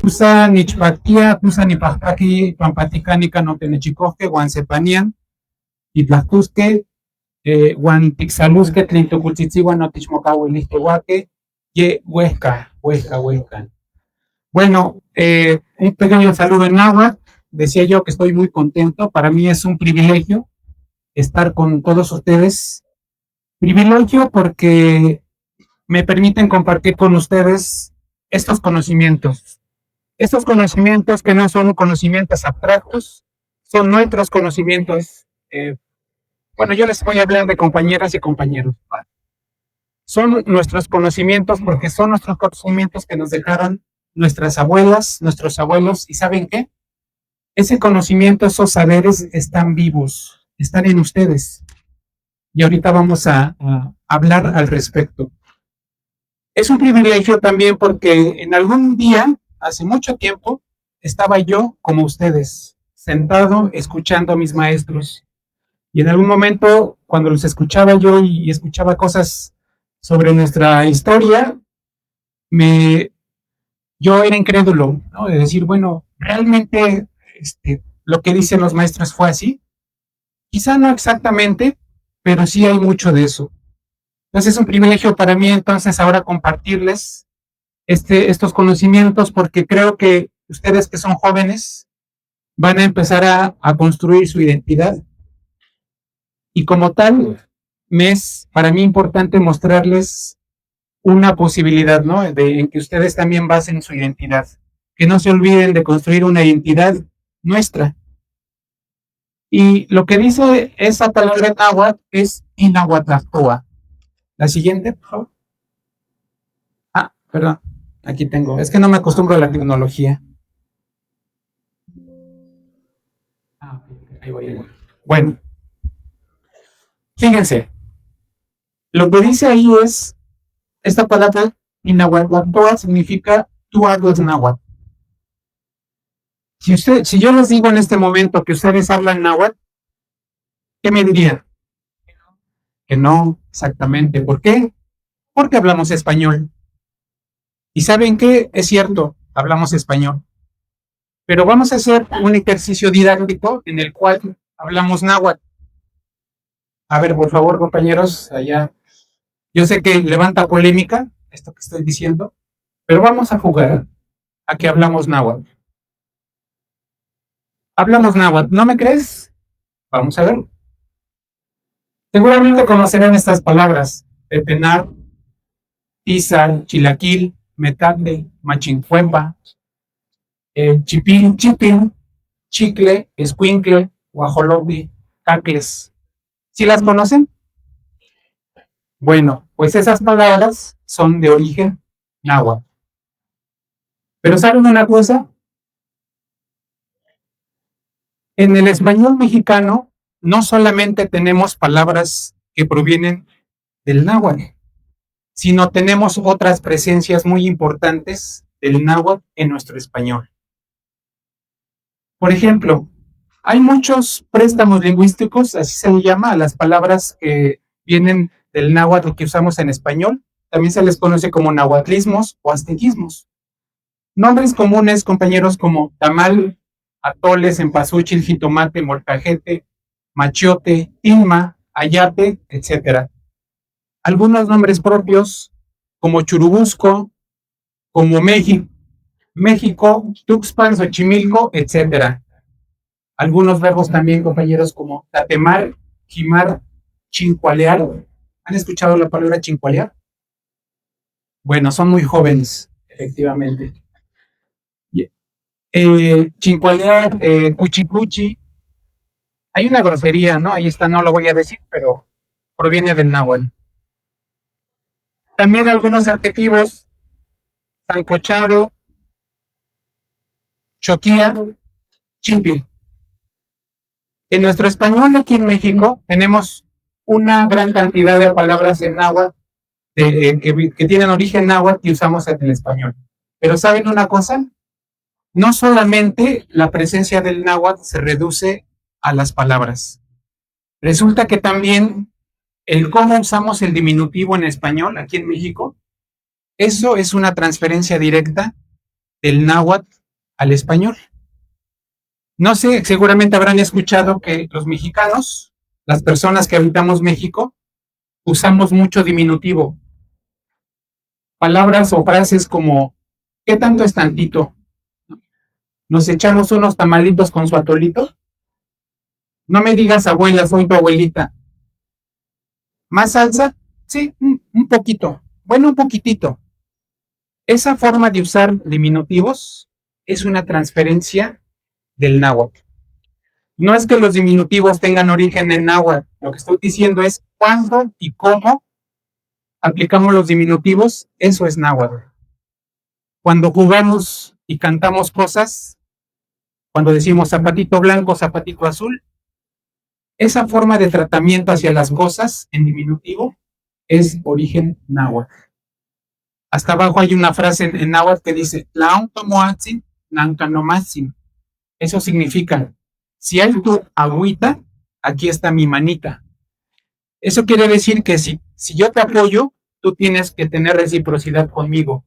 Tusa nichpactia, tusa nipajpaqui, pampaticánica no tenechicosque, guansepanian, itlactusque, guantixalusque, tlintucultzitzihuan no tichmocahuilihtihuaque, ye huesca. Bueno, un pequeño saludo en náhuatl. Decía yo que estoy muy contento. Para mí es un privilegio estar con todos ustedes. Privilegio porque me permiten compartir con ustedes estos conocimientos. Estos conocimientos que no son conocimientos abstractos, son nuestros conocimientos. Bueno, yo les voy a hablar de compañeras y compañeros. Son nuestros conocimientos porque son nuestros conocimientos que nos dejaron nuestras abuelas, nuestros abuelos. ¿Y saben qué? Ese conocimiento, esos saberes están vivos, están en ustedes. Y ahorita vamos a hablar al respecto. Es un privilegio también porque en algún día, hace mucho tiempo, estaba yo como ustedes, sentado escuchando a mis maestros. Y en algún momento, cuando los escuchaba yo y escuchaba cosas sobre nuestra historia, yo era incrédulo, ¿no? De decir, bueno, realmente lo que dicen los maestros fue así. Quizá no exactamente, pero sí hay mucho de eso. Entonces es un privilegio para mí entonces ahora compartirles estos conocimientos porque creo que ustedes que son jóvenes van a empezar a construir su identidad. Y como tal, me es para mí importante mostrarles una posibilidad, ¿no? En que ustedes también basen su identidad. Que no se olviden de construir una identidad nuestra. Y lo que dice esa palabra en náhuatl es inahuatlactoa. La siguiente, por favor. Ah, perdón. Aquí tengo. Es que no me acostumbro a la tecnología. Ah, ahí voy. Bueno. Fíjense. Lo que dice ahí es, esta palabra inahuatlactoa significa tú hablas náhuatl. Si yo les digo en este momento que ustedes hablan náhuatl, ¿qué me dirían? Que no, exactamente. ¿Por qué? Porque hablamos español. Y ¿saben qué? Es cierto, hablamos español. Pero vamos a hacer un ejercicio didáctico en el cual hablamos náhuatl. A ver, por favor, compañeros, allá. Yo sé que levanta polémica esto que estoy diciendo, pero vamos a jugar a que hablamos náhuatl. Hablamos náhuatl, ¿no me crees? Vamos a ver. Seguramente conocerán estas palabras: pepenar, tiza, chilaquil, metate, machincuempa, chipín, chicle, escuincle, guajolote, cacles. ¿Sí las conocen? Bueno, pues esas palabras son de origen náhuatl. Pero ¿saben una cosa? En el español mexicano no solamente tenemos palabras que provienen del náhuatl, sino tenemos otras presencias muy importantes del náhuatl en nuestro español. Por ejemplo, hay muchos préstamos lingüísticos, así se le llama a las palabras que vienen del náhuatl que usamos en español. También se les conoce como nahuatlismos o aztequismos. Nombres comunes, compañeros, como tamal, atoles, cempasúchil, jitomate, molcajete, machiote, tilma, ayate, etc. Algunos nombres propios, como churubusco, como México, Tuxpan, Xochimilco, etc. Algunos verbos también, compañeros, como tatemar, jimar, chincualear. ¿Han escuchado la palabra chincualear? Bueno, son muy jóvenes, efectivamente. Chincualear, cuchicuchi. Hay una grosería, ¿no? Ahí está, no lo voy a decir, pero proviene del náhuatl. También algunos adjetivos: sancochado, choquía, chimpi. En nuestro español aquí en México tenemos una gran cantidad de palabras en náhuatl que tienen origen náhuatl y usamos en el español. Pero ¿saben una cosa? No solamente la presencia del náhuatl se reduce a las palabras. Resulta que también el cómo usamos el diminutivo en español aquí en México, eso es una transferencia directa del náhuatl al español. No sé, seguramente habrán escuchado que los mexicanos, las personas que habitamos México, usamos mucho diminutivo. Palabras o frases como, ¿qué tanto es tantito? ¿Nos echamos unos tamalitos con su atolito? No me digas abuela, soy tu abuelita. ¿Más salsa? Sí, un poquito. Bueno, un poquitito. Esa forma de usar diminutivos es una transferencia del náhuatl. No es que los diminutivos tengan origen en náhuatl. Lo que estoy diciendo es cuándo y cómo aplicamos los diminutivos. Eso es náhuatl. Cuando jugamos y cantamos cosas, cuando decimos zapatito blanco, zapatito azul, esa forma de tratamiento hacia las cosas en diminutivo es origen náhuatl. Hasta abajo hay una frase en náhuatl que dice, eso significa, si hay tu agüita, aquí está mi manita. Eso quiere decir que si yo te apoyo, tú tienes que tener reciprocidad conmigo.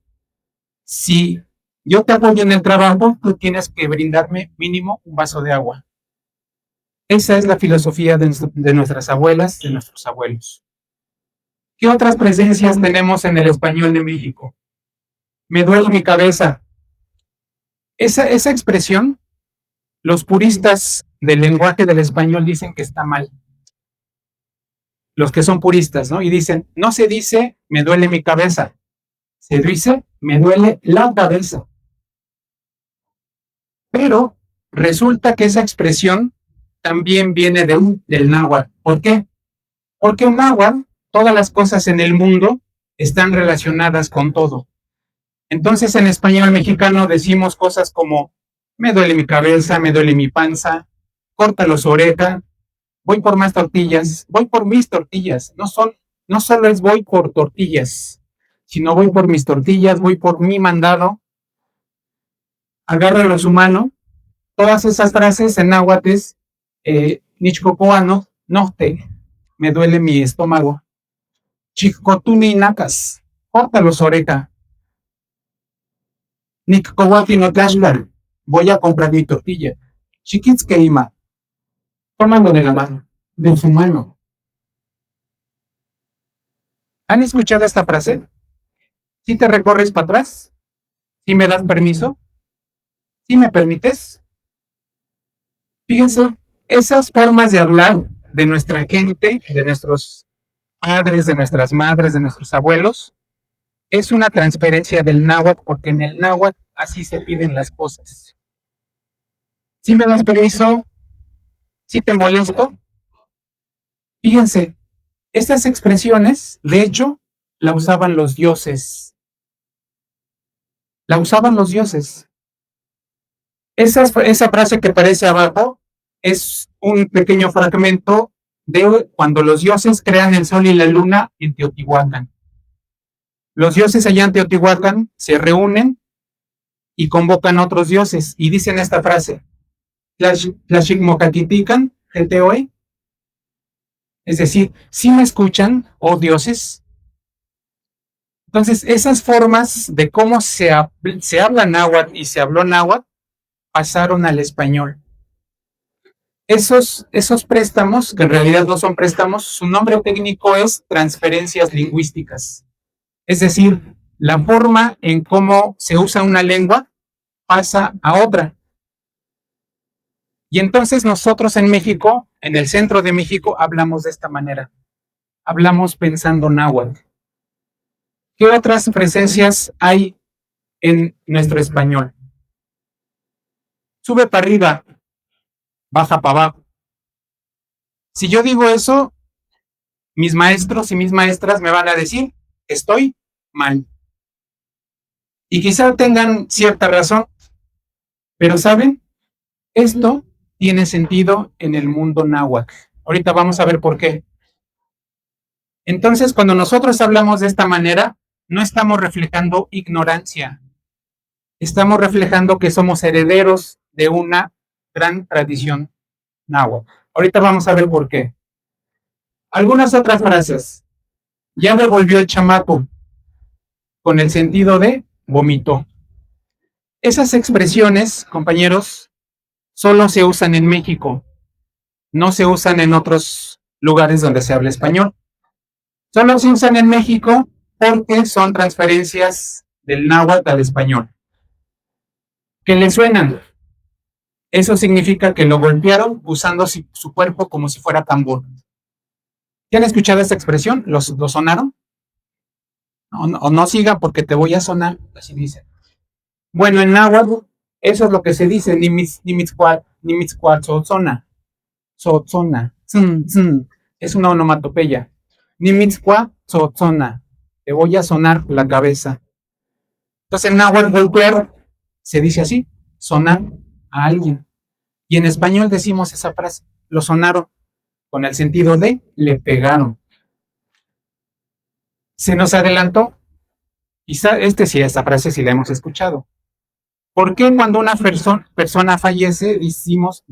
Si yo te apoyo en el trabajo, tú tienes que brindarme mínimo un vaso de agua. Esa es la filosofía de nuestras abuelas, de nuestros abuelos. ¿Qué otras presencias tenemos en el español de México? Me duele mi cabeza. Esa expresión, los puristas del lenguaje del español dicen que está mal. Los que son puristas, ¿no? Y dicen, no se dice me duele mi cabeza, se dice me duele la cabeza. Pero resulta que esa expresión también viene del náhuatl. ¿Por qué? Porque en náhuatl todas las cosas en el mundo están relacionadas con todo. Entonces en español mexicano decimos cosas como me duele mi cabeza, me duele mi panza, corta los orejas, voy por más tortillas, voy por mis tortillas. No solo es voy por tortillas, sino voy por mis tortillas, voy por mi mandado, agárralo a su mano. Todas esas frases en náhuatl es Nichcocoano, norte, me duele mi estómago. Chicotuni nacas, corta los orejas. Nickcohuati no tashlar, voy a comprar mi tortilla. Chiquitzkeima, tómalo de la mano, de su mano. ¿Han escuchado esta frase? ¿Si te recorres para atrás? ¿Si me das permiso? ¿Si me permites? Fíjense, esas formas de hablar de nuestra gente, de nuestros padres, de nuestras madres, de nuestros abuelos, es una transferencia del náhuatl, porque en el náhuatl así se piden las cosas. ¿Si me das permiso? ¿Si te molesto? Fíjense, estas expresiones, de hecho, la usaban los dioses. La usaban los dioses. Esa frase que aparece abajo es un pequeño fragmento de cuando los dioses crean el sol y la luna en Teotihuacán. Los dioses allá en Teotihuacán se reúnen y convocan a otros dioses y dicen esta frase, Tlashikmocatitican, GTOE. Es decir, si me escuchan, oh dioses. Entonces, esas formas de cómo se habla náhuatl y se habló náhuatl pasaron al español. Esos préstamos, que en realidad no son préstamos, su nombre técnico es transferencias lingüísticas. Es decir, la forma en cómo se usa una lengua pasa a otra. Y entonces nosotros en México, en el centro de México, hablamos de esta manera. Hablamos pensando náhuatl. ¿Qué otras presencias hay en nuestro español? Sube para arriba, baja para abajo. Si yo digo eso, mis maestros y mis maestras me van a decir que estoy mal. Y quizá tengan cierta razón, pero ¿saben? Esto tiene sentido en el mundo náhuatl. Ahorita vamos a ver por qué. Entonces, cuando nosotros hablamos de esta manera, no estamos reflejando ignorancia. Estamos reflejando que somos herederos de una gran tradición náhuatl. Ahorita vamos a ver por qué. Algunas otras frases. Ya me volvió el chamaco, con el sentido de vomitó. Esas expresiones, compañeros, solo se usan en México, no se usan en otros lugares donde se habla español. Solo se usan en México porque son transferencias del náhuatl al español. ¿Qué le suenan? Eso significa que lo golpearon usando su cuerpo como si fuera tambor. ¿Ya han escuchado esta expresión? ¿Lo sonaron? O no siga porque te voy a sonar, así dice. Bueno, en náhuatl, eso es lo que se dice, nimitzcuat, sotzona, es una onomatopeya. Nimitzcuat, sotzona, te voy a sonar la cabeza. Entonces en náhuatl golpear se dice así, sonar a alguien. Y en español decimos esa frase, lo sonaron, con el sentido de le pegaron. Se nos adelantó. Quizá esta frase sí la hemos escuchado. ¿Por qué cuando una persona fallece decimos,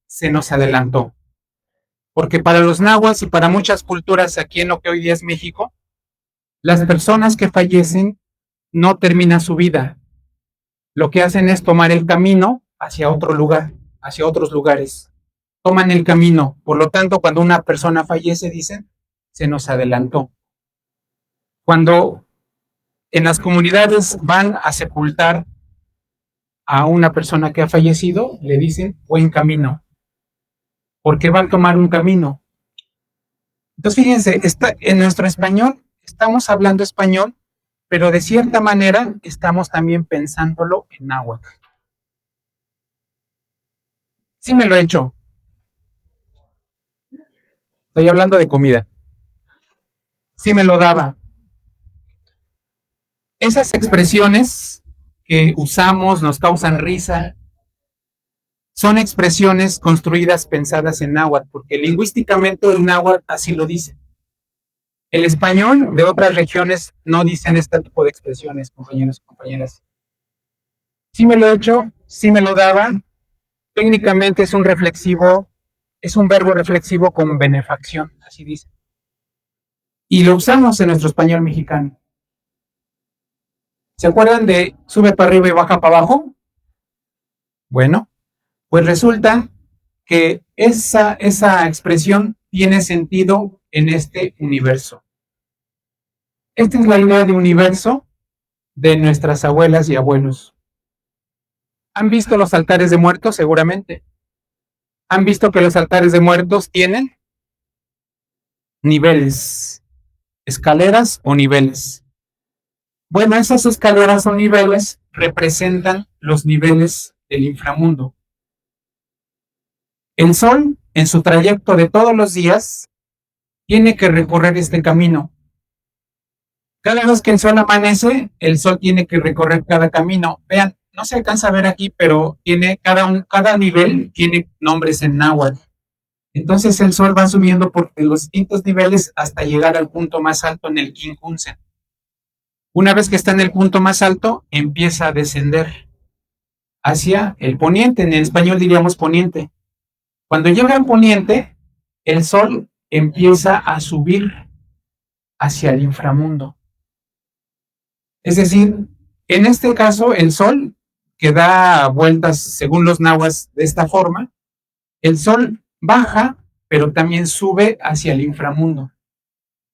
se nos adelantó? Porque para los nahuas y para muchas culturas aquí en lo que hoy día es México, las personas que fallecen no terminan su vida. Lo que hacen es tomar el camino hacia otro lugar, hacia otros lugares. Toman el camino. Por lo tanto, cuando una persona fallece, dicen, se nos adelantó. Cuando en las comunidades van a sepultar a una persona que ha fallecido, le dicen buen camino, porque van a tomar un camino. Entonces, fíjense, en nuestro español, estamos hablando español, pero de cierta manera estamos también pensándolo en náhuatl. Sí me lo he hecho. Estoy hablando de comida. Sí me lo daba. Esas expresiones que usamos nos causan risa, son expresiones construidas, pensadas en náhuatl, porque lingüísticamente el náhuatl así lo dice. El español de otras regiones no dicen este tipo de expresiones, compañeros y compañeras. Sí me lo he hecho, sí me lo daba. Técnicamente es un reflexivo, es un verbo reflexivo con benefacción, así dice. Y lo usamos en nuestro español mexicano. ¿Se acuerdan de sube para arriba y baja para abajo? Bueno, pues resulta que esa expresión tiene sentido en este universo. Esta es la idea de universo de nuestras abuelas y abuelos. ¿Han visto los altares de muertos? Seguramente. ¿Han visto que los altares de muertos tienen niveles, escaleras o niveles? Bueno, esas escaleras o niveles representan los niveles del inframundo. El sol, en su trayecto de todos los días, tiene que recorrer este camino. Cada vez que el sol amanece, el sol tiene que recorrer cada camino. Vean, no se alcanza a ver aquí, pero tiene cada nivel tiene nombres en náhuatl. Entonces el sol va subiendo por los distintos niveles hasta llegar al punto más alto en el Quincunce. Una vez que está en el punto más alto, empieza a descender hacia el poniente. En el español diríamos poniente. Cuando llega al poniente, el sol empieza a subir hacia el inframundo. Es decir, en este caso, el sol, que da vueltas según los nahuas de esta forma, el sol baja, pero también sube hacia el inframundo.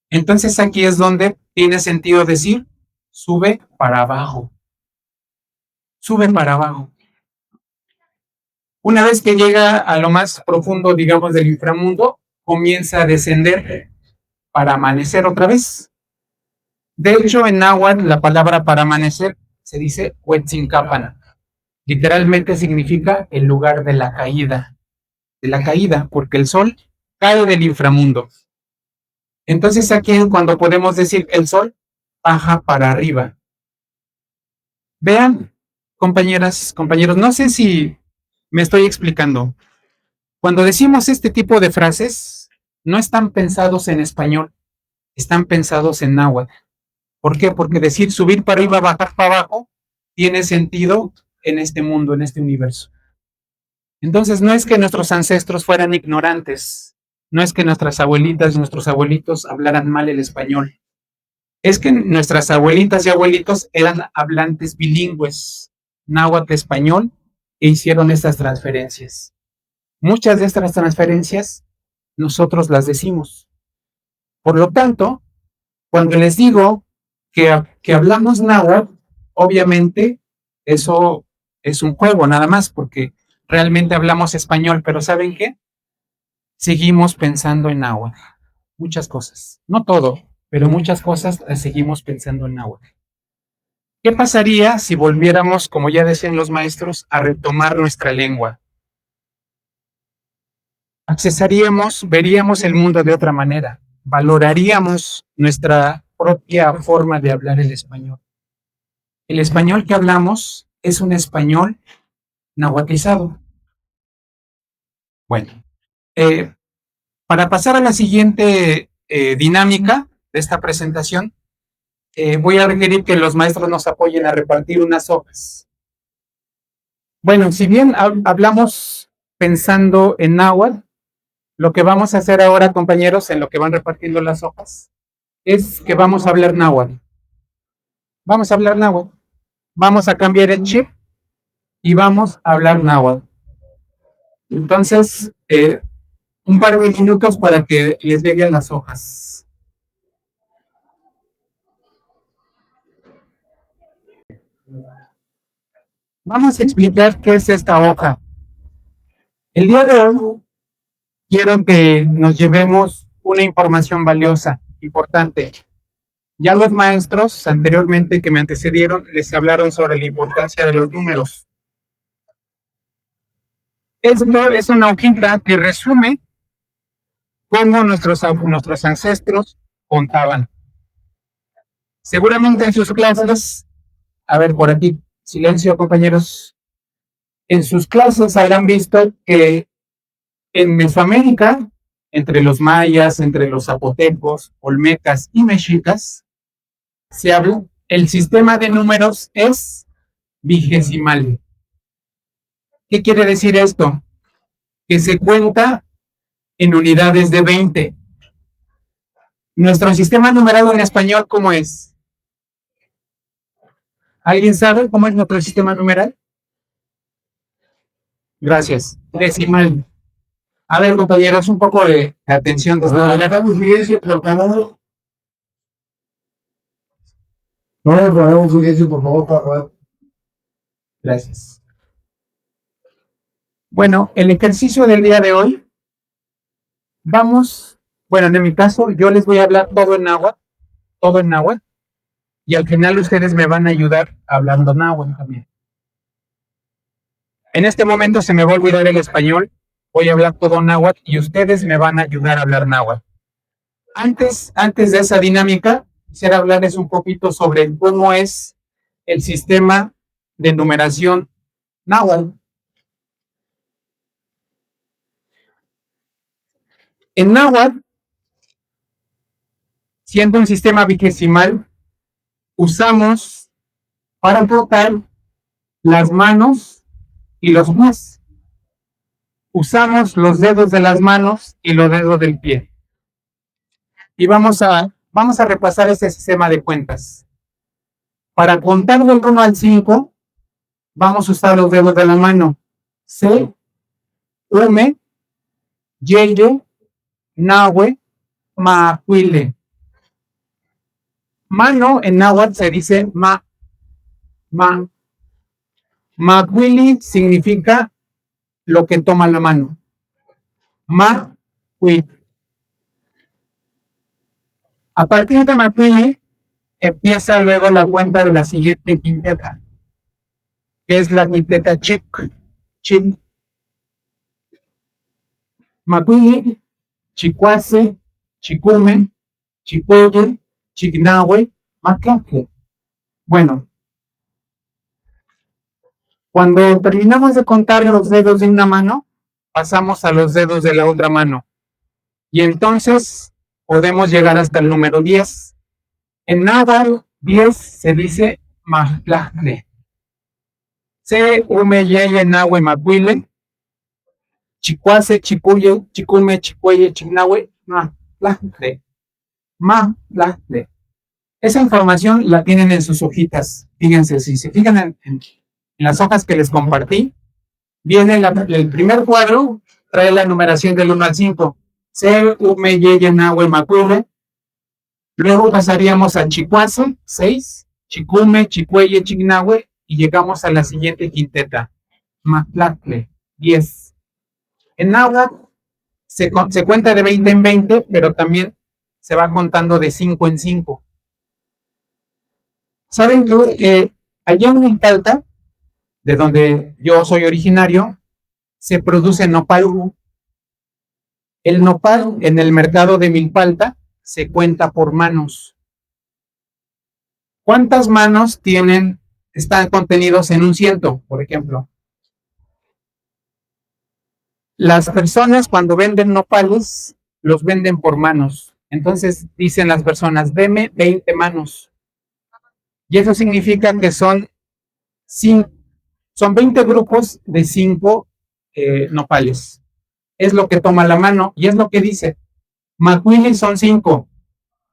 Entonces aquí es donde tiene sentido decir, sube para abajo. Sube para abajo. Una vez que llega a lo más profundo, digamos, del inframundo, comienza a descender para amanecer otra vez. De hecho, en náhuatl, la palabra para amanecer se dice Huetzincapan. Literalmente significa el lugar de la caída. De la caída, porque el sol cae del inframundo. Entonces aquí es cuando podemos decir que el sol baja para arriba. Vean, compañeras, compañeros, no sé si me estoy explicando. Cuando decimos este tipo de frases, no están pensados en español, están pensados en náhuatl. ¿Por qué? Porque decir subir para arriba, bajar para abajo, tiene sentido en este mundo, en este universo. Entonces, no es que nuestros ancestros fueran ignorantes, no es que nuestras abuelitas y nuestros abuelitos hablaran mal el español. es que nuestras abuelitas y abuelitos eran hablantes bilingües, náhuatl español, e hicieron estas transferencias. Muchas de estas transferencias nosotros las decimos. Por lo tanto, cuando les digo que hablamos náhuatl, obviamente eso es un juego nada más, porque realmente hablamos español, pero ¿saben qué? Seguimos pensando en náhuatl. Muchas cosas. No todo, pero muchas cosas las seguimos pensando en náhuatl. ¿Qué pasaría si volviéramos, como ya decían los maestros, a retomar nuestra lengua? Accesaríamos, veríamos el mundo de otra manera, valoraríamos nuestra propia forma de hablar el español. El español que hablamos es un español nahuatlizado. Bueno, para pasar a la siguiente dinámica de esta presentación, voy a requerir que los maestros nos apoyen a repartir unas hojas. Bueno, si bien hablamos pensando en náhuatl, lo que vamos a hacer ahora, compañeros, en lo que van repartiendo las hojas, es que vamos a hablar náhuatl. Vamos a hablar náhuatl. Vamos a cambiar el chip y vamos a hablar náhuatl. Entonces, un par de minutos para que les lleguen las hojas. Vamos a explicar qué es esta hoja. El día de hoy quiero que nos llevemos una información valiosa, importante. Ya los maestros anteriormente que me antecedieron les hablaron sobre la importancia de los números. Es una hojita que resume cómo nuestros ancestros contaban. Seguramente en sus clases, a ver por aquí, silencio compañeros, en sus clases habrán visto que en Mesoamérica, entre los mayas, entre los zapotecos, olmecas y mexicas, se habla, el sistema de números es vigesimal. ¿Qué quiere decir esto? Que se cuenta en unidades de 20. Nuestro sistema numerado en español, ¿cómo es? ¿Alguien sabe cómo es nuestro sistema numeral? Gracias. Decimal. A ver, compañeros, un poco de atención. No le ponemos silencio, por favor. Gracias. Bueno, el ejercicio del día de hoy, vamos, bueno, en mi caso, yo les voy a hablar todo en náhuatl, y al final ustedes me van a ayudar hablando náhuatl también. En este momento se me va a olvidar el español, voy a hablar todo náhuatl y ustedes me van a ayudar a hablar náhuatl. Antes de esa dinámica, quisiera hablarles un poquito sobre cómo es el sistema de numeración náhuatl. En náhuatl, siendo un sistema vigesimal, usamos para contar las manos y los pies. Usamos los dedos de las manos y los dedos del pie. Y vamos a repasar este sistema de cuentas. Para contar del 1 al 5, vamos a usar los dedos de la mano. C, M, Yeye, Nahue, Macuile. Mano en náhuatl se dice ma. Macuili significa lo que toma la mano. Macuili. A partir de Macuili empieza luego la cuenta de la siguiente quinteta, que es la quinteta Chic. Macuili, Chicuase, Chicume, Chicueye, Chignahue, Macaque. Bueno, cuando terminamos de contar los dedos de una mano, pasamos a los dedos de la otra mano. Y entonces podemos llegar hasta el número 10. En náhuatl, 10 se dice Matlajne. Se, Ume, Yeye, Nahue, Macuile, Chicuase, Chicuye, Chicume, Chicueye, Chignahue, Matlajne. Esa información la tienen en sus hojitas. Fíjense, si se fijan en las hojas que les compartí, viene el primer cuadro, trae la numeración del 1 al 5. C, Ume, Yeye, Nahue, Macuile. Luego pasaríamos a Chicuace, 6, Chicume, Chicueye, Chignahue, y llegamos a la siguiente quinteta, Mactlacle, 10. En náhuatl se cuenta de 20 en 20, pero también se va contando de 5 en 5. ¿Saben que allá en Milpalta, de donde yo soy originario, se produce nopal? El nopal en el mercado de Milpalta se cuenta por manos. ¿Cuántas manos están contenidos en un ciento, por ejemplo? Las personas cuando venden nopales, los venden por manos. Entonces dicen las personas, deme 20 manos. Y eso significa que son 20 grupos de 5 nopales. Es lo que toma la mano y es lo que dice. Macuili son 5,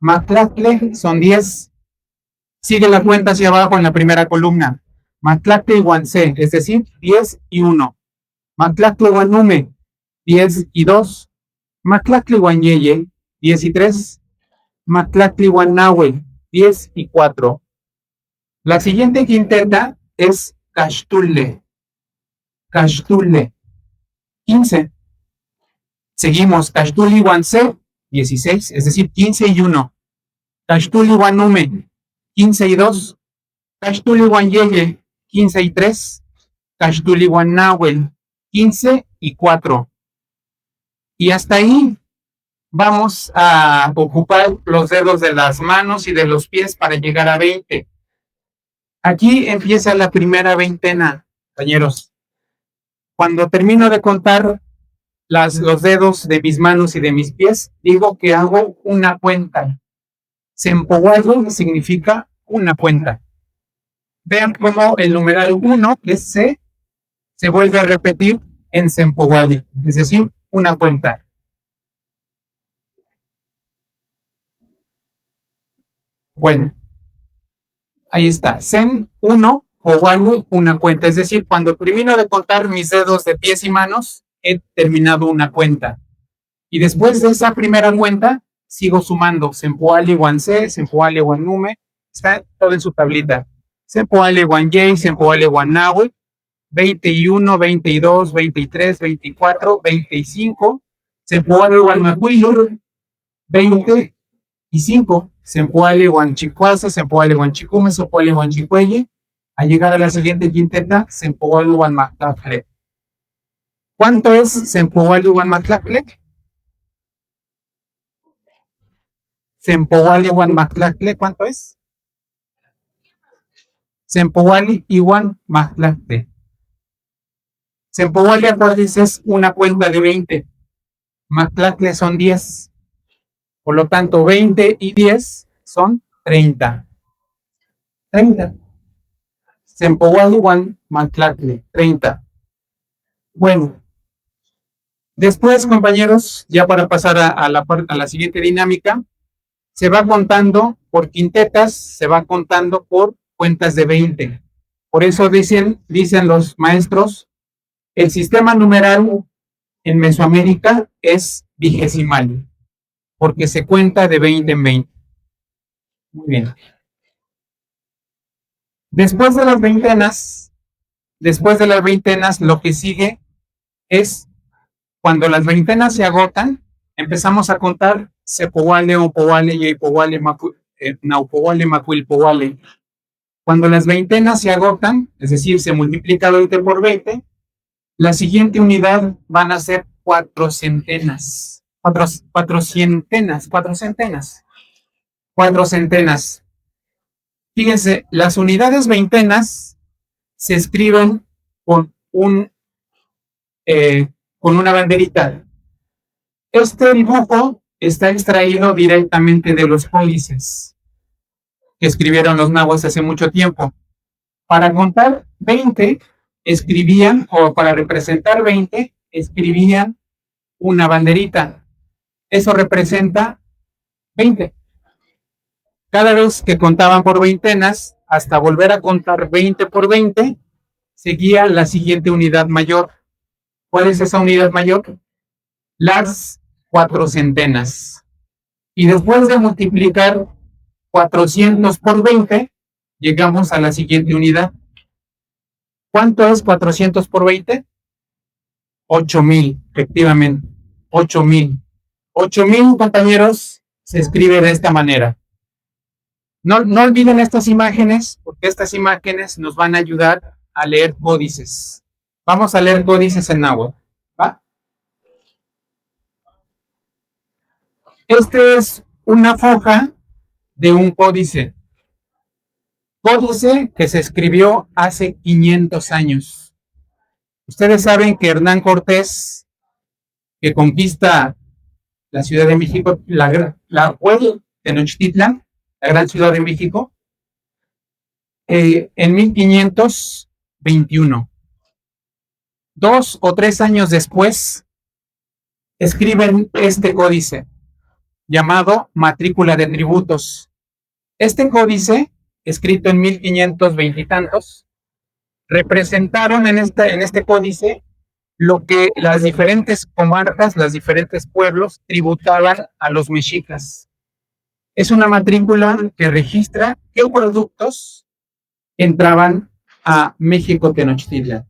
Mactlacle son 10. Sigue la cuenta hacia abajo en la primera columna. Mactlacle y Guancé, es decir, 10 y 1. Mactlacle Guanume, 10 y 2. Mactlacle Guanyeye, 10 y 3. Mactlacle Guanahue, 10 y 4. La siguiente quinteta es Cachtule. Cachtule, 15. Seguimos, Cachtuli Guancé, 16, es decir, 15 y 1. Cachtuli Guanume, 15 y 2. Cachtuli Guanyeye, 15 y 3. Cachtuli Guanahue, 15 y 4. Y hasta ahí vamos a ocupar los dedos de las manos y de los pies para llegar a 20. Aquí empieza la primera veintena, compañeros. Cuando termino de contar los dedos de mis manos y de mis pies, digo que hago una cuenta. Sempohualli significa una cuenta. Vean cómo el numeral 1, que es C, se vuelve a repetir en Sempohualli, es decir, una cuenta. Bueno, ahí está. Sen 1, Pohualli, una cuenta. Es decir, cuando termino de contar mis dedos de pies y manos, he terminado una cuenta. Y después de esa primera cuenta, sigo sumando. Sempohualli, Guancé, Sempohualli, Guanume. Está todo en su tablita. Sempohualli, Guanyey, Sempohualli, Guanahue. 21, 22, 23, 24, 25. Sempohualli, Guanmacuillo. 25. Sempohualli, Guanchicuaza, Sempohualli, Guanchicume, Sempohualli, Guanchicueye. A llegar a la siguiente quinteta, Sempohualli, Guanmactlacle. ¿Cuánto es Sempohualli, Guanmactlacle? Sempohualli, Guanmactlacle, ¿cuánto es? Sempohualli y Guanmactlacle. Sempohualli, acuérdense, es una cuenta de 20. Mactlacle son 10. Por lo tanto, 20 y 10 son 30. 30. Sempohualli, Guanmactlacle, 30. Bueno, después, compañeros, ya para pasar a la siguiente dinámica, se va contando por quintetas, se va contando por cuentas de 20. Por eso dicen los maestros, el sistema numeral en Mesoamérica es vigesimal, porque se cuenta de 20 en 20. Muy bien. Después de las veintenas, lo que sigue es cuando las veintenas se agotan, empezamos a contar Sepohualli, Opohualli, Yeipohualli, Naupohualli, Macuilpohualli. Cuando las veintenas se agotan, es decir, se multiplica 20 por 20, la siguiente unidad van a ser cuatrocentenas. Fíjense, las unidades veintenas se escriben con una banderita. Este dibujo está extraído directamente de los códices que escribieron los nahuas hace mucho tiempo. Para contar 20, escribían, o para representar 20, escribían una banderita. Eso representa 20. Cada vez que contaban por veintenas, hasta volver a contar 20 por 20, seguía la siguiente unidad mayor. ¿Cuál es esa unidad mayor? Las cuatrocentenas. Y después de multiplicar 400 por 20, llegamos a la siguiente unidad. ¿Cuánto es 400 por 20? 8,000, efectivamente. 8,000. 8,000, compañeros, se escribe de esta manera. No olviden estas imágenes, porque estas imágenes nos van a ayudar a leer códices. Vamos a leer códices en náhuatl, ¿va? Este es una foja de un códice. Códice que se escribió hace 500 años. Ustedes saben que Hernán Cortés, que conquista la Ciudad de México, la Tenochtitlan, la gran Ciudad de México, en 1521. 2 o 3 años después, escriben este códice llamado Matrícula de Tributos. Este códice, escrito en 1520 y tantos, representaron en este códice lo que las diferentes comarcas, los diferentes pueblos tributaban a los mexicas. Es una matrícula que registra qué productos entraban a México Tenochtitlan.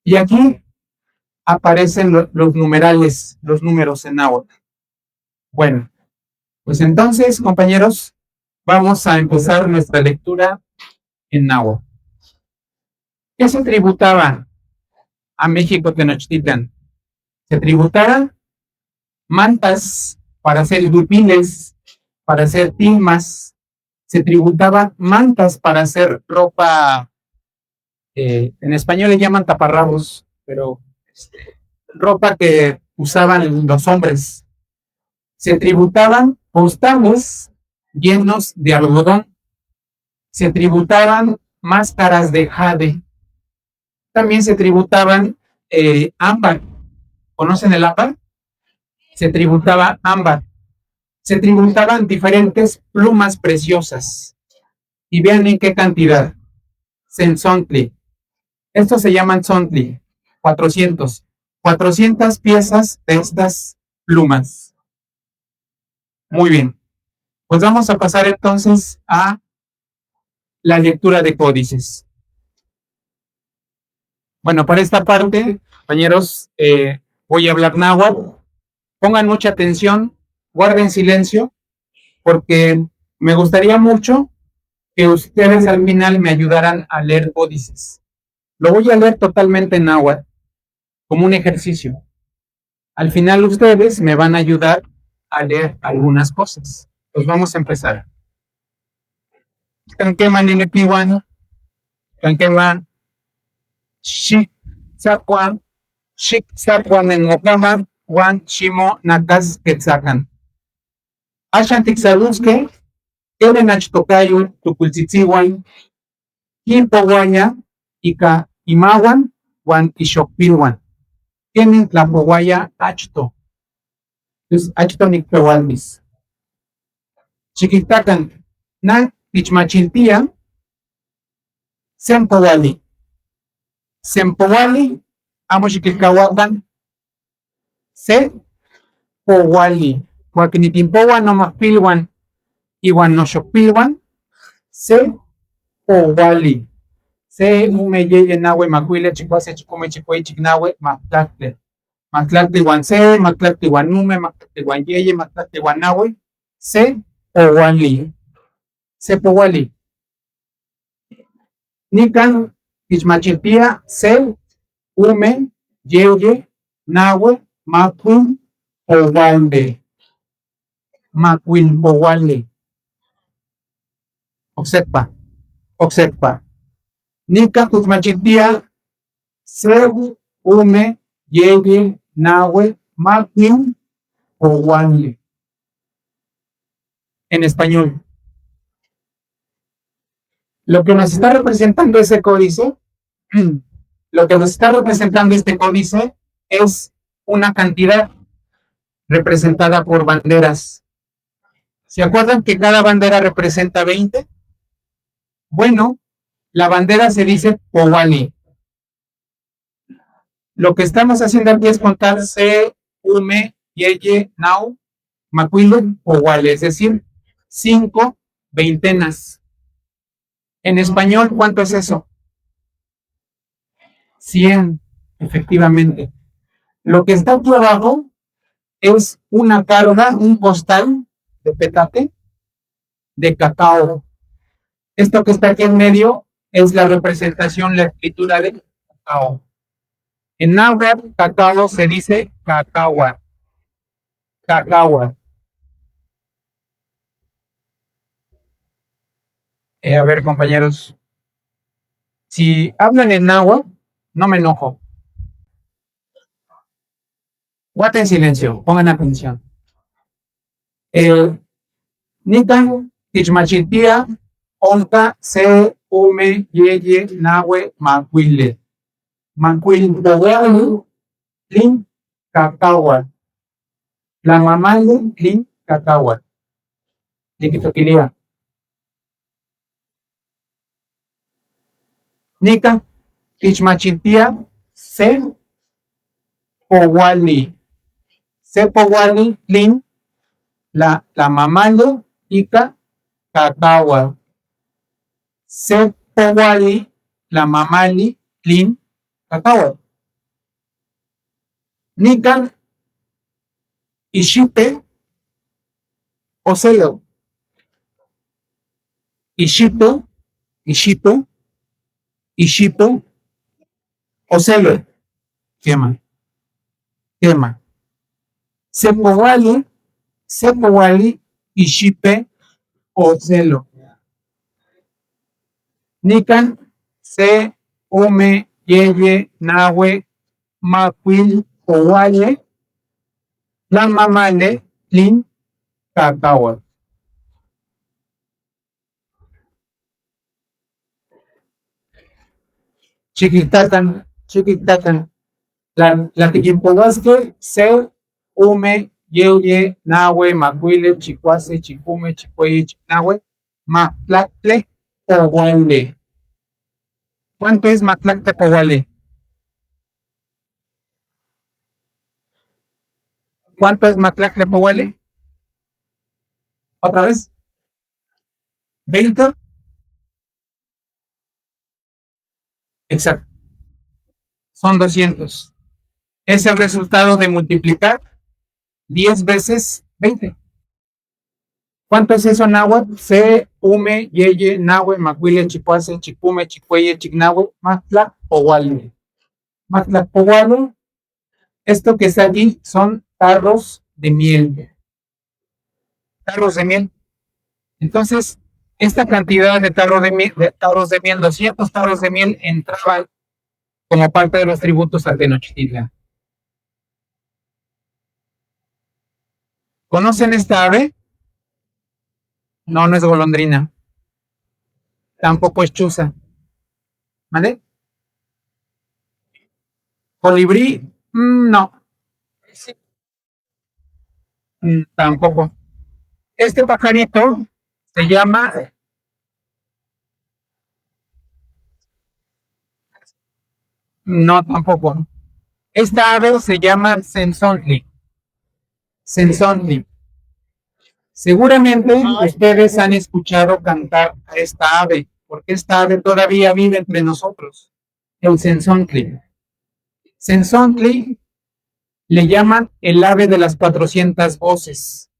Y aquí aparecen los numerales, los números en náhuatl. Bueno, pues entonces, compañeros, vamos a empezar nuestra lectura en náhuatl. ¿Qué se tributaba a México Tenochtitlan? Se tributaban mantas para hacer dupiles, para hacer tilmas, se tributaban mantas para hacer ropa, en español le llaman taparrabos, pero ropa que usaban los hombres. Se tributaban postales llenos de algodón, se tributaban máscaras de jade, también se tributaban ámbar. ¿Conocen el ámbar? Se tributaba ámbar. Se tributaban diferentes plumas preciosas. Y vean en qué cantidad. Sensontli. Estos se llaman sontli. 400. 400 piezas de estas plumas. Muy bien. Pues vamos a pasar entonces a la lectura de códices. Bueno, para esta parte, compañeros, voy a hablar náhuatl. Pongan mucha atención, guarden silencio, porque me gustaría mucho que ustedes al final me ayudaran a leer códices. Lo voy a leer totalmente en náhuatl, como un ejercicio. Al final ustedes me van a ayudar a leer algunas cosas. Pues vamos a empezar. Canqueman en Epiwan, Canqueman, Shik Sakwan, Shik Sakwan en Okama, Juan Shimo Nakas Quetzacan. Ashan Tixaluske, Eren Achtocayo, Tucultzitziwan, Quimpoguaya, Ica Imawan, Juan Ixocpilwan. Tienen la Poguaya Achto. Entonces, Achto Nicpehualmis. Chiquitacan, Na Tichmachiltia, Sempowali. Sempowali, Amo Chiquilcahuacan, Se Powali. Huaquinitimpowan no Mapilwan, Iwan no Xopilwan, Se Powali. Se Umeyeye Nahue Macuile, Chicuase, Chicume, Chicuey, Chignawe, Mactlacte. Mactlacte Wan Se, Mactlacte Wan Nume, Mactlacte Wan Yeye, Mactlacte Wan Nahue, Se Powali. Se Powali. Nican, Tichmachilpia, Se, Ume, Yeye, Nahue, Macun, Powalde. Macuilpowale. Oxepa. Oxepa. Nica Tichmachilpia, Se, Ume, Yeye, Nahue, Macun, Powalde. En español. Lo que nos está representando ese códice, lo que nos está representando este códice es una cantidad representada por banderas. ¿Se acuerdan que cada bandera representa 20? Bueno, la bandera se dice Powali. Lo que estamos haciendo aquí es contar C, Ume, Yeye, Nau, Macuilo, Powali, es decir, 5 veintenas. En español, ¿cuánto es eso? 100, efectivamente. Lo que está aquí abajo es una carga, un costal de petate de cacao. Esto que está aquí en medio es la representación, la escritura de cacao. En náhuatl, cacao se dice cacahuatl. Cacahuatl. A ver, compañeros, si hablan en náhuatl, no me enojo. Guarden silencio, pongan atención. Nikan, Tichmachitia, Onka, Se, Ume, Yeye, Nahue, Macuile. Macuile, Lin, Cacahuatl. La mamá de Lin, Cacahuatl. Liquitoquilia. Nika, Tichmachitia, Se, Powali. Se, Powali, Lin, la mamá de Ika, Cacahuatl. Se, Powali, la mamá de Lin, Cacahuatl. Nikan, Ishipe, Ocelo. Ishito, Ishito, Ishito, Ocelo. Quema, quema. Sepowali, Sepowali, Ishipe, Ocelo. Nikan, Se, Ume, Yeye, Nahue, Macuil, Owale, la mamale, Lin, Cacahuatl. Chiquitatan, chiquitatan. La Tiquimpodasque, Se, Ume, Yeye, Nahue, Macuile, Chicuase, Chicume, Chicueye, Chinahue, Matlacle, Powale. ¿Cuánto es Matlacle, Powale? ¿Cuánto es Matlacle, Powale? ¿Otra vez? ¿20? Exacto. Son 200. Es el resultado de multiplicar 10 veces 20. ¿Cuánto es eso en náhuatl? Se, Ume, Yeye, Nahue, Macuile, Chicuase, Chicume, Chicueye, Chignahue, Matlac, Powale. Matlac, Powale. Esto que está aquí son tarros de miel. Tarros de miel. Entonces, esta cantidad de tarros de miel, 200 tarros de miel, entraban como parte de los tributos al Tenochtitlan. ¿Conocen esta ave? No, no es golondrina. Tampoco es chuza. ¿Vale? Colibrí, no. Tampoco. Este pajarito se llama. No, tampoco. Esta ave se llama Sensontli. Sensontli. Seguramente ustedes han escuchado cantar a esta ave, porque esta ave todavía vive entre nosotros. El Sensontli. Sensontli le llaman el ave de las 400 voces,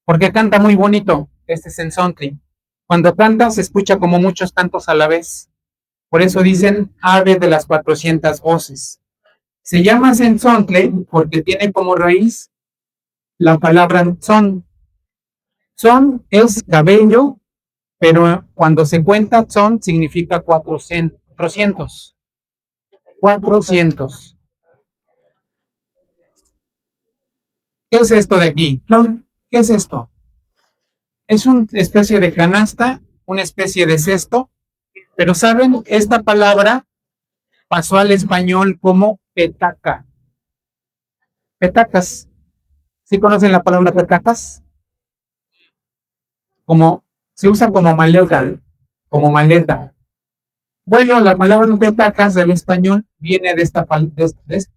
porque canta muy bonito este Sensontli. Cuando canta se escucha como muchos cantos a la vez. Por eso dicen ave de las 400 voces. Se llama Sensontli porque tiene como raíz la palabra son. Son es cabello, pero cuando se cuenta son significa 400. 400. ¿Qué es esto de aquí? ¿Qué es esto? Es una especie de canasta, una especie de cesto, pero ¿saben? Esta palabra pasó al español como petaca. Petacas. ¿Sí conocen la palabra petacas? como se usa como maleta, como maleta. Bueno, la palabra petacas del español viene de esta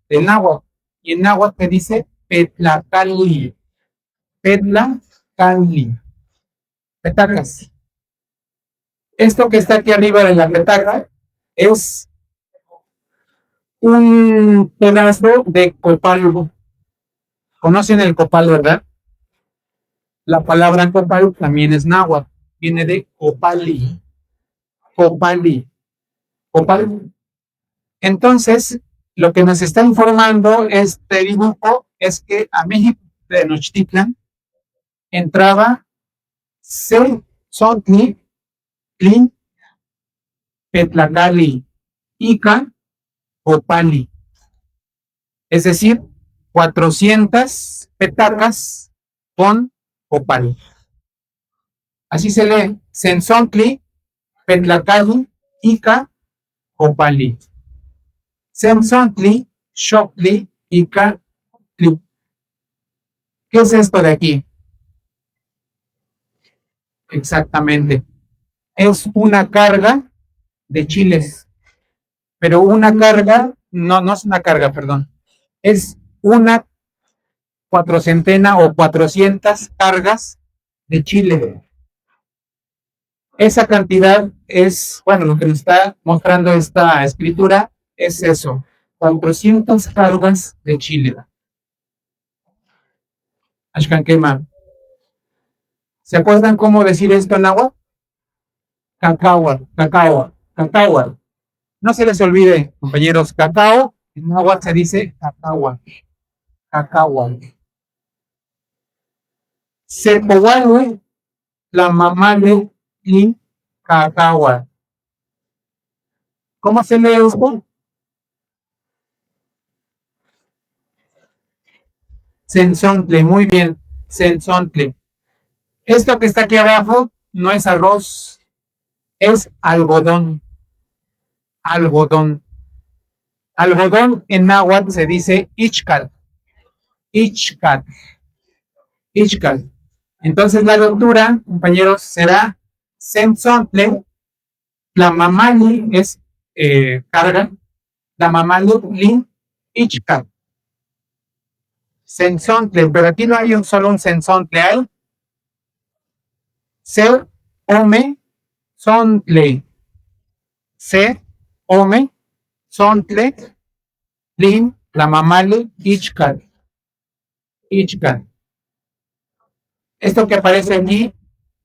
del náhuatl, y en náhuatl te dice petlacali, petlacali, petacas. Esto que está aquí arriba de la petaca es un pedazo de copal. ¿Conocen el copal, verdad? La palabra copal también es náhuatl, viene de copali, copali, copal. Entonces, lo que nos está informando este dibujo es que a México de Tenochtitlan entraba Tzontli, Tlin, Petlacali, Ica, Copali. Es decir, 400 petacas con Copali. Así se lee, Tzontli, Petlacali, Ica, Copali. Tzontli, Xoctli, Ica, Tli. ¿Qué es esto de aquí? Exactamente. Es una carga de chiles, pero una carga, no es una carga, perdón, es una cuatrocentena o 400 cargas de chile. Esa cantidad es, bueno, lo que nos está mostrando esta escritura es eso, 400 cargas de chile. Ashkankema. ¿Se acuerdan cómo decir esto en agua? Cacao, cacao, cacao. No se les olvide, compañeros, cacao, en agua se dice cacao, cacao. Sepohualwe, la mamá de cacao. ¿Cómo se lee esto? Sensontle, muy bien, sensontle. Esto que está aquí abajo no es arroz, es algodón. Algodón. Algodón en náhuatl se dice ichcal. Ichcal. Ichcal. Entonces la lectura, compañeros, será sensontle. La mamali es carga. La mamali lin ichcal. Sensontle, pero aquí no hay solo un sensontle, hay se ome sontle. Se ome sontle lin la mamali ichcal. Ichcal. Esto que aparece aquí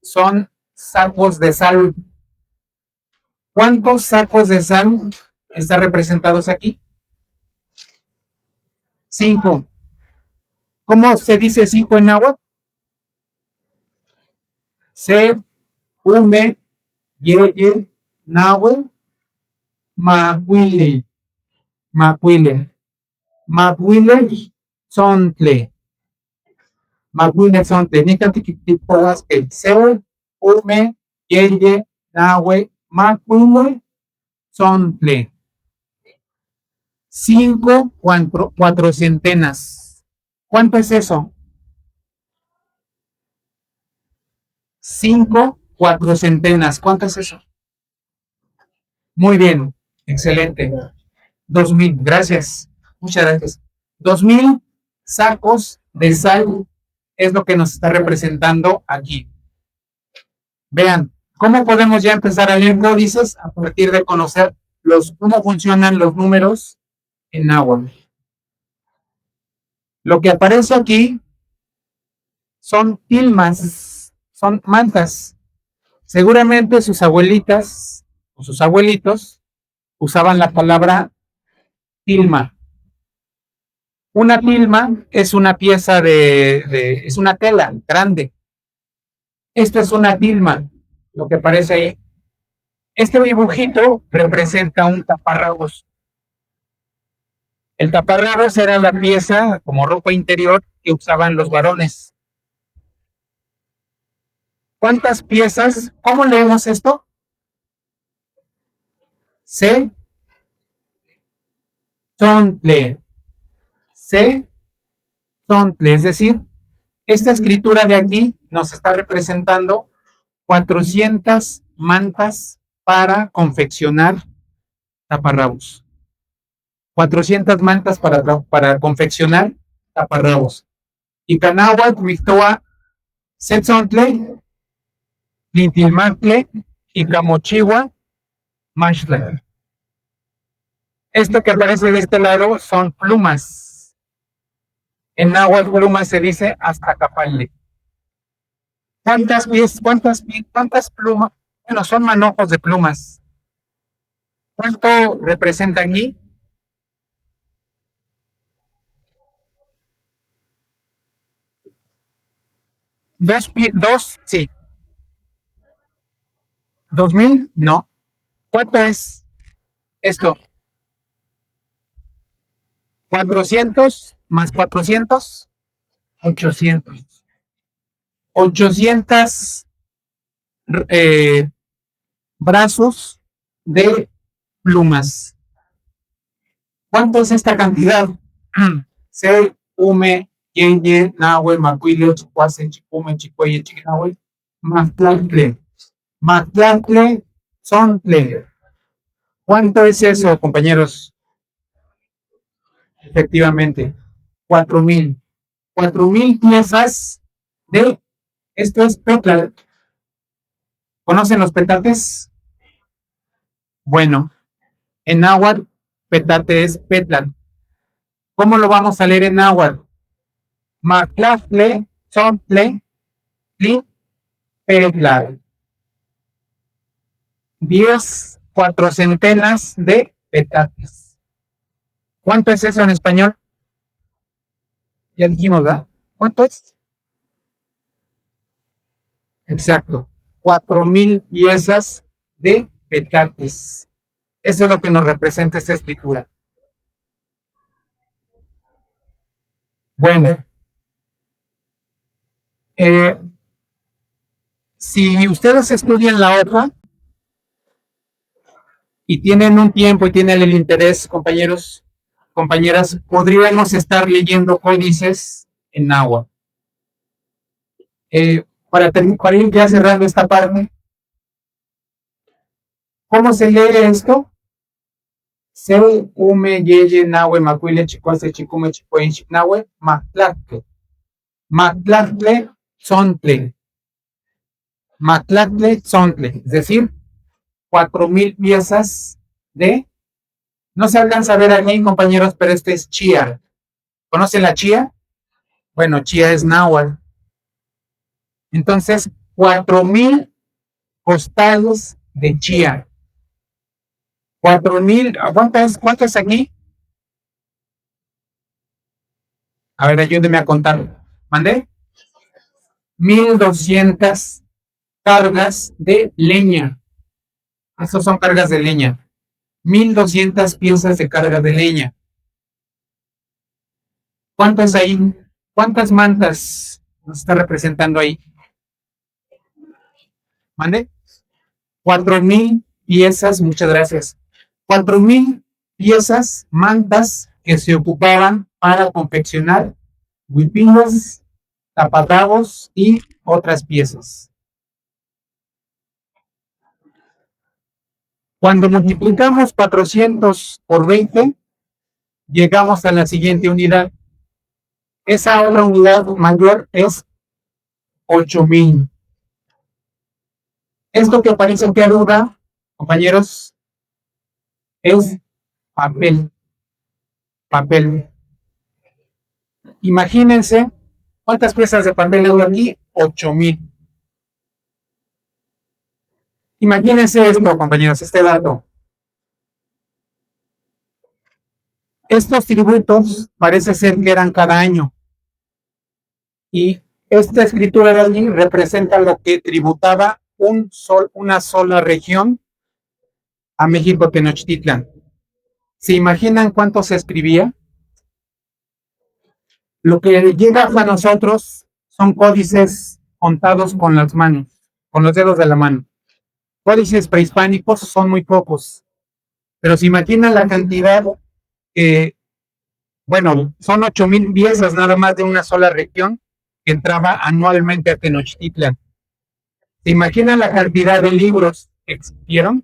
son sacos de sal. ¿Cuántos sacos de sal están representados aquí? 5. ¿Cómo se dice 5 en agua? Se, ume, yeye, nahue, mahuile, mahuile, mahuile, sontle, mahuile, sontle. Ni cantidad que se, ume, yeye, nahue, mahuile, sontle. 5 cuatrocentenas. ¿Cuánto es eso? 5 cuatrocentenas. ¿Cuánto es eso? Muy bien, excelente. 2000, gracias. Muchas gracias. 2000 sacos de sal es lo que nos está representando aquí. Vean, ¿cómo podemos ya empezar a leer códices a partir de conocer cómo funcionan los números en náhuatl? Lo que aparece aquí son tilmas, son mantas. Seguramente sus abuelitas o sus abuelitos usaban la palabra tilma. Una tilma es una pieza es una tela grande. Esto es una tilma, lo que aparece ahí. Este dibujito representa un taparrabos. El taparrabos era la pieza como ropa interior que usaban los varones. ¿Cuántas piezas? ¿Cómo leemos esto? Se sontle. Se sontle. Es decir, esta escritura de aquí nos está representando 400 mantas para confeccionar taparrabos. 400 mantas para confeccionar taparrabos. Y Canahuat, Mictoa, Setzontle, Lintilmatle y Camochigua, Mashla. Esto que aparece de este lado son plumas. En náhuatl plumas se dice hasta capale. ¿Cuántas plumas? Bueno, son manojos de plumas. ¿Cuánto representa aquí? Dos, sí. 2000, no. ¿Cuánto es esto? 400 más 400, 800. 800 brazos de plumas. ¿Cuánto es esta cantidad? Se, Ume, Yenye, Nahue, Macuile, Chicuase, Chicume, Chicueye, Chiquinahue, Matlantle. Matlantle, Sontle. ¿Cuánto es eso, compañeros? Efectivamente, 4000. 4000 piezas de, esto es petla. ¿Conocen los petates? Bueno, en náhuatl, petate es petlan. ¿Cómo lo vamos a leer en náhuatl? Maclafle, sontle, li, petlan. 10 cuatrocentenas de petates. ¿Cuánto es eso en español? Ya dijimos, ¿verdad? ¿Cuánto es? Exacto. 4000 piezas de petates. Eso es lo que nos representa esta escritura. Bueno, si ustedes estudian la otra y tienen un tiempo y tienen el interés, compañeros, compañeras, podríamos estar leyendo códices en náhuatl. Para ir ya cerrando esta parte, ¿cómo se lee esto? Se, ume, yeye, nahue, macuile, chicuase, chicume, chicuén, nahue, matlatle. Matlatle, zontle. Matlatle, zontle. Es decir, 4000 piezas de. No se alcanza a ver aquí, compañeros, pero este es chía. ¿Conocen la chía? Bueno, chía es náhuatl. Entonces, 4000 costales de chía. 4000, ¿cuántas aquí? A ver, ayúdeme a contar. ¿Mandé? 1200 cargas de leña. Estos son cargas de leña. 1200 piezas de carga de leña. ¿Cuántas ahí? ¿Cuántas mantas nos está representando ahí? ¿Mande? 4000 piezas, muchas gracias. 4000 piezas, mantas que se ocupaban para confeccionar huipiles, taparrabos y otras piezas. Cuando multiplicamos 400 por 20, llegamos a la siguiente unidad. Esa otra unidad mayor es 8000. Esto que aparece aquí arriba, compañeros, es papel. Papel. Imagínense cuántas piezas de papel hay aquí. 8000. Imagínense esto, compañeros, este dato. Estos tributos parece ser que eran cada año. Y esta escritura de allí representa lo que tributaba una sola región a México Tenochtitlan. ¿Se imaginan cuánto se escribía? Lo que llega a nosotros son códices contados con las manos, con los dedos de la mano. Códices prehispánicos son muy pocos, pero se imaginan la cantidad que, bueno, son 8000 piezas nada más de una sola región que entraba anualmente a Tenochtitlan. ¿Se imaginan la cantidad de libros que existieron?